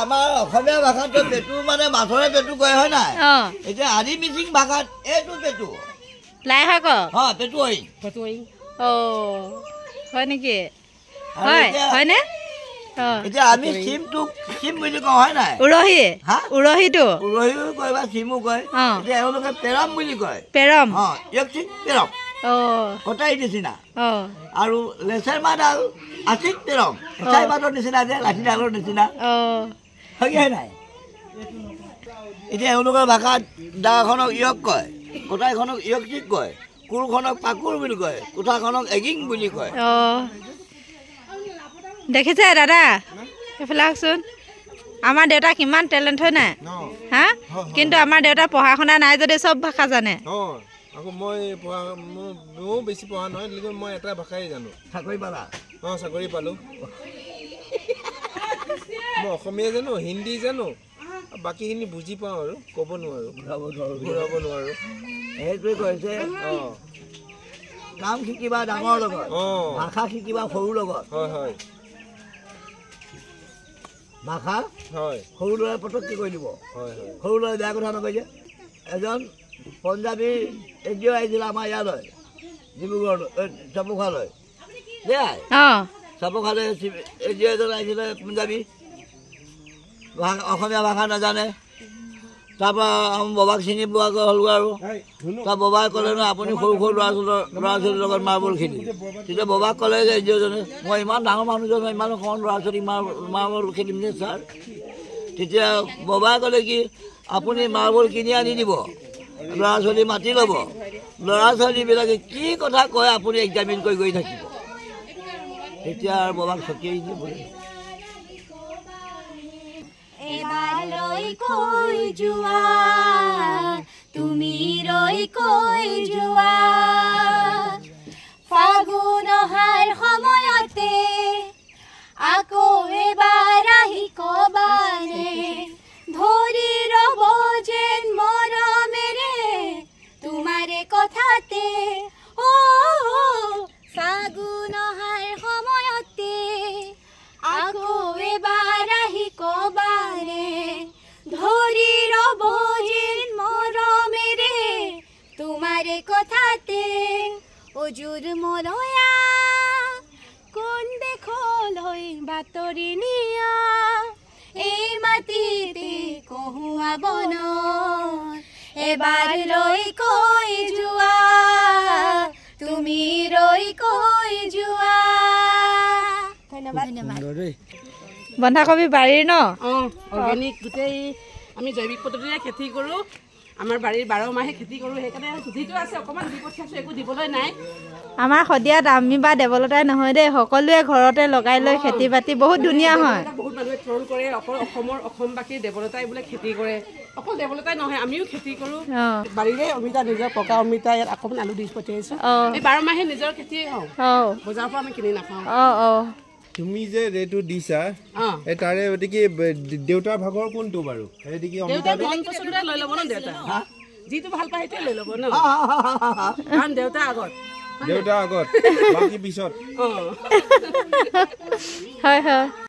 আমাৰ অসমীয়া ভাষাত পেটু মানে মাছৰে পেটু কয় হয় নাই এতিয়া আদি মিচিং ভাষাত এইটো পেটু লাই শাক পেটুৱৈ হয় নেকি হয়নে এতিয়া আমি চিমটো চিম বুলি কওঁ হয় নাই উৰহীটো কয় বা চিমো কয় এতিয়া এওঁলোকে পেৰম বুলি কয় পেৰম পেৰম কটাই নিচিনা আৰু লেচেৰ মাডাল আচিক পেৰম এচাই মাডৰ নিচিনা যে লাঠিডালৰ নিচিনা হয় নাই এতিয়া এওঁলোকৰ ভাষাত দাখনক ইয়ক কয় কোঠাইখনক ইয়কচিক কয় কুৰখনক পাকুৰ বুলি কয় কোঠাখনক এগিং বুলি কয় দেখিছে দাদা এইফালে আহকচোন আমাৰ দেউতা কিমান টেলেণ্ট হয় নাই হা কিন্তু আমাৰ দেউতা পঢ়া শুনা নাই যদি চব ভাষা জানে আকৌ মই বেছি পঢ়া নহয় লিখোন মই এটা ভাষাই জানো চাকৰি পালা চাকৰি পালোঁ মই অসমীয়া জানো হিন্দী জানো বাকীখিনি বুজি পাওঁ আৰু ক'ব নোৱাৰোঁ ঘূৰাব নোৱাৰোঁ সেইটোৱে কৈছে কাম শিকিবা ডাঙৰ লগত ভাষা শিকিবা সৰুৰ লগত হয় ভাষা সৰু ল'ৰাই পটককৈ কৈ দিব সৰু ল'ৰাই বেয়া কথা নকয় যে এজন পঞ্জাবী এতিয়াও আহিছিলে আমাৰ ইয়ালৈ ডিব্ৰুগড়লৈ চাপোখালৈ দেই চাপোখালৈ এতিয়াও এজন আহিছিলে পঞ্জাবী অসমীয়া ভাষা নাজানে তাৰপৰা ববাক চিনি পোৱাকৈ হ'লো আৰু তাৰ ববাই ক'লে ন আপুনি সৰু সৰু ল'ৰা ছোৱালীৰ লগত মাৰ্বল খেলি তেতিয়া ববাক ক'লে যে এজনে মই ইমান ডাঙৰ মানুহজন ইমান কম ল'ৰা ছোৱালী মাৰ্বল খেলিম নে ছাৰ তেতিয়া ববাই ক'লে কি আপুনি মাৰ্বল কিনি আনি দিব ল'ৰা ছোৱালী মাতি ল'ব ল'ৰা ছোৱালীবিলাকে কি কথা কয় আপুনি এক্সামিন কৰি গৈ থাকিব তেতিয়া আৰু ববাক চকিয়াই দিয়ে বোলে তুমি ৰৈ কৈ যোৱা ফাগুন অহাৰ সময়তে আকৌ এবাৰ আহি কবাৰে ধৰি ৰব যেন মৰমেৰে তোমাৰে কথাতে ফাগুন অহাৰ সময়তে আকৌ এবাৰ আহি কবাৰে ধৰি ৰব যেন মৰমেৰে তোমাৰে কথাতে অজুৰ মৰয়া কোন দেশলৈ বাতৰি নিয়া এই মাটিতে কহুৱা বনত এবাৰ ৰৈ কৈ যোৱা তুমি ৰৈ কৈ যোৱা ধন্যবাদ বন্ধাকবি বাৰীৰ ন অৰ্গেনিক গোটেই আমি জৈৱিক পদ্ধতিৰে খেতি কৰোঁ আমাৰ বাৰীৰ 12 মাহে খেতি কৰোঁ সেইকাৰণে যিটো আছে অকণমান দি পঠিয়াইছোঁ একো দিবলৈ নাই আমাৰ শদিয়াত আমি বা দেৱলতাই নহয় দেই সকলোৱে ঘৰতে লগাই লৈ খেতি বাতি বহুত ধুনীয়া হয় বহুত মানুহে ট্ৰল কৰে অসমবাসীৰ দেৱলতাই বোলে খেতি কৰে অকল দেৱলতাই নহয় আমিও খেতি কৰোঁ বাৰীৰে অমিতা নিজৰ পকা অমিতা ইয়াত অকণমান আলু দি পঠিয়াইছোঁ এই 12 মাহে নিজৰ খেতিয়ে হওঁ বজাৰৰ পৰা আমি কিনি নাখাওঁ তুমি যে ৰেটটো দিছা তাৰে গতিকে দেউতাৰ ভাগৰ কোনটো বাৰু লৈ ল'ব ন দেউতা যিটো ভাল পায় সেইটোৱে লৈ ল'ব ন কাৰণ দেউতা আগত বাকী পিছত হয়